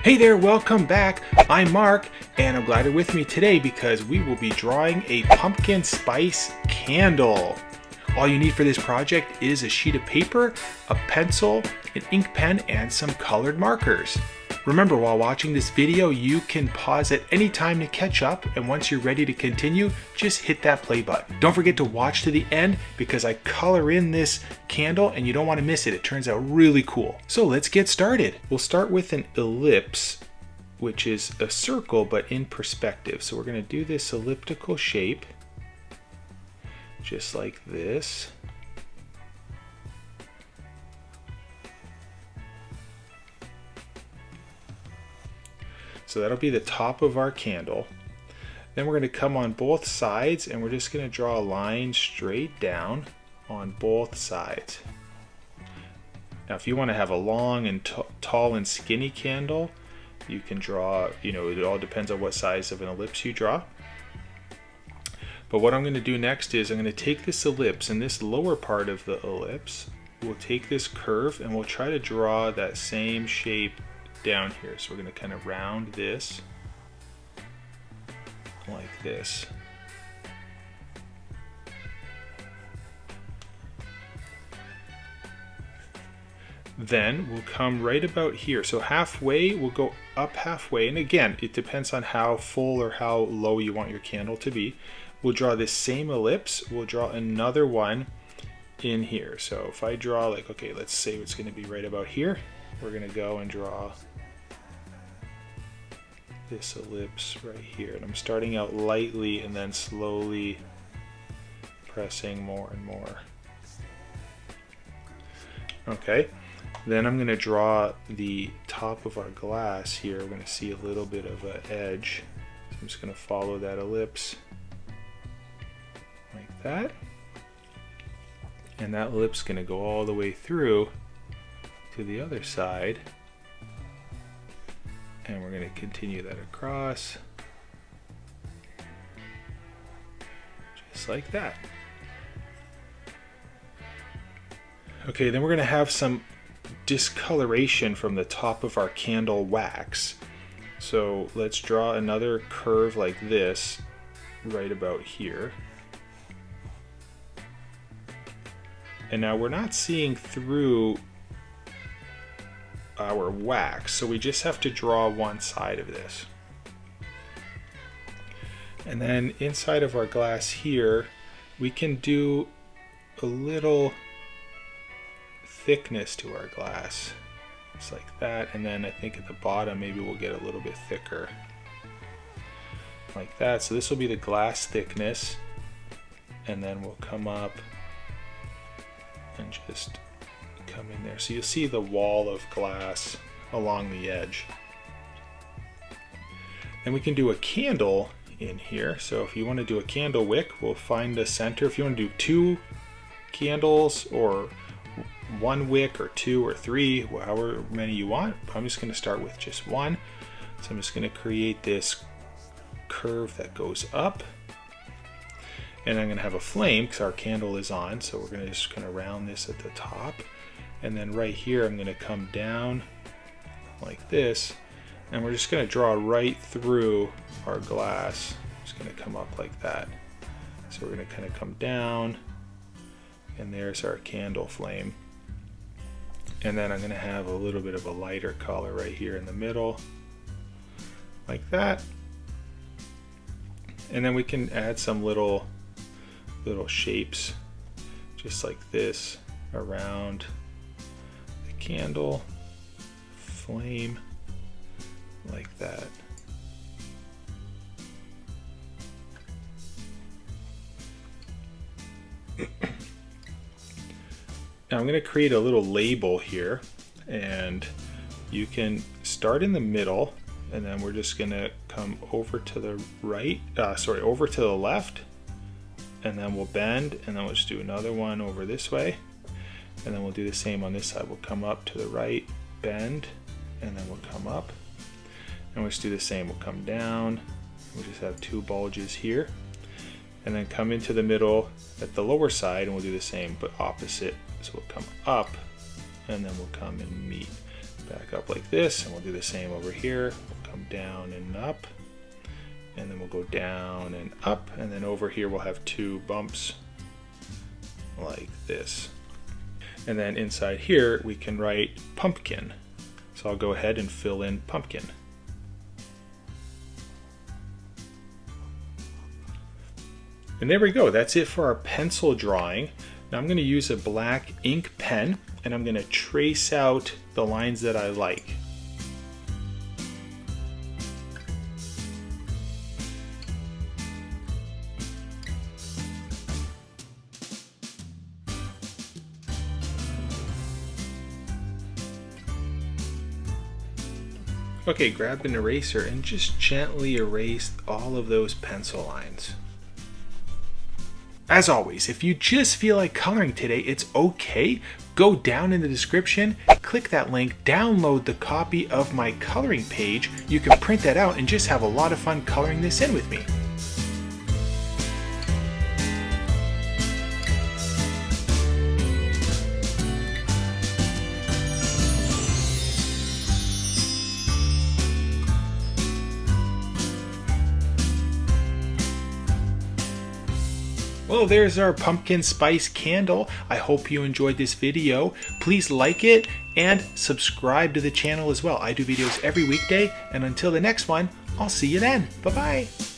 Hey there, welcome back. I'm Mark, and I'm glad you're with me today because we will be drawing a pumpkin spice candle. All you need for this project is a sheet of paper, a pencil, an ink pen, and some colored markers. Remember, while watching this video, you can pause at any time to catch up, and once you're ready to continue, just hit that play button. Don't forget to watch to the end because I color in this candle and you don't want to miss it. It turns out really cool. So let's get started. We'll start with an ellipse, which is a circle but in perspective. So we're going to do this elliptical shape, just like this. So that'll be the top of our candle. Then we're going to come on both sides and we're just going to draw a line straight down on both sides. Now if you want to have a long and tall and skinny candle, you can draw, it all depends on what size of an ellipse you draw. But what I'm going to do next is I'm going to take this ellipse, and this lower part of the ellipse, we'll take this curve and we'll try to draw that same shape down here. So we're going to kind of round this like this. Then we'll come right about here. So halfway, we'll go up halfway. And again, it depends on how full or how low you want your candle to be. We'll draw this same ellipse. We'll draw another one in here. So if I draw let's say it's going to be right about here. We're going to go and draw this ellipse right here, and I'm starting out lightly and then slowly pressing more and more. Okay, then I'm going to draw the top of our glass here. We're going to see a little bit of an edge, so I'm just going to follow that ellipse like that, and that ellipse is going to go all the way through to the other side. And we're going to continue that across, just like that. Okay, then we're going to have some discoloration from the top of our candle wax. So let's draw another curve like this right about here. And now we're not seeing through our wax, so we just have to draw one side of this. And then inside of our glass here, we can do a little thickness to our glass, just like that. And then I think at the bottom maybe we'll get a little bit thicker like that. So this will be the glass thickness, and then we'll come up and just come in there. So you'll see the wall of glass along the edge. Then we can do a candle in here. So if you want to do a candle wick, we'll find the center. If you want to do 2 candles or 1 wick or 2 or 3, however many you want, I'm just going to start with just 1. So I'm just going to create this curve that goes up, and I'm going to have a flame because our candle is on. So we're going to just round this at the top. And then right here, I'm going to come down like this, and we're just going to draw right through our glass. Just going to come up like that. So we're going to kind of come down, and there's our candle flame. And then I'm going to have a little bit of a lighter color right here in the middle, like that. And then we can add some little shapes, just like this, around candle flame, like that. Now I'm going to create a little label here, and you can start in the middle, and then we're just going to come over to the right, over to the left, and then we'll bend, and then we'll just do another one over this way. And then we'll do the same on this side. We'll come up to the right, bend, and then we'll come up. And we'll just do the same. We'll come down. We'll just have 2 bulges here. And then come into the middle at the lower side, and we'll do the same, but opposite. So we'll come up, and then we'll come and meet. back up like this, and we'll do the same over here. We'll come down and up, and then we'll go down and up, and then over here we'll have 2 bumps like this. And then inside here we can write pumpkin. So I'll go ahead and fill in pumpkin. And there we go, that's it for our pencil drawing. Now I'm going to use a black ink pen, and I'm going to trace out the lines that I like. Okay, grab an eraser and just gently erase all of those pencil lines. As always, if you just feel like coloring today, it's okay. Go down in the description, click that link, download the copy of my coloring page. You can print that out and just have a lot of fun coloring this in with me. Well, there's our pumpkin spice candle. I hope you enjoyed this video. Please like it and subscribe to the channel as well. I do videos every weekday, and until the next one, I'll see you then. Bye-bye.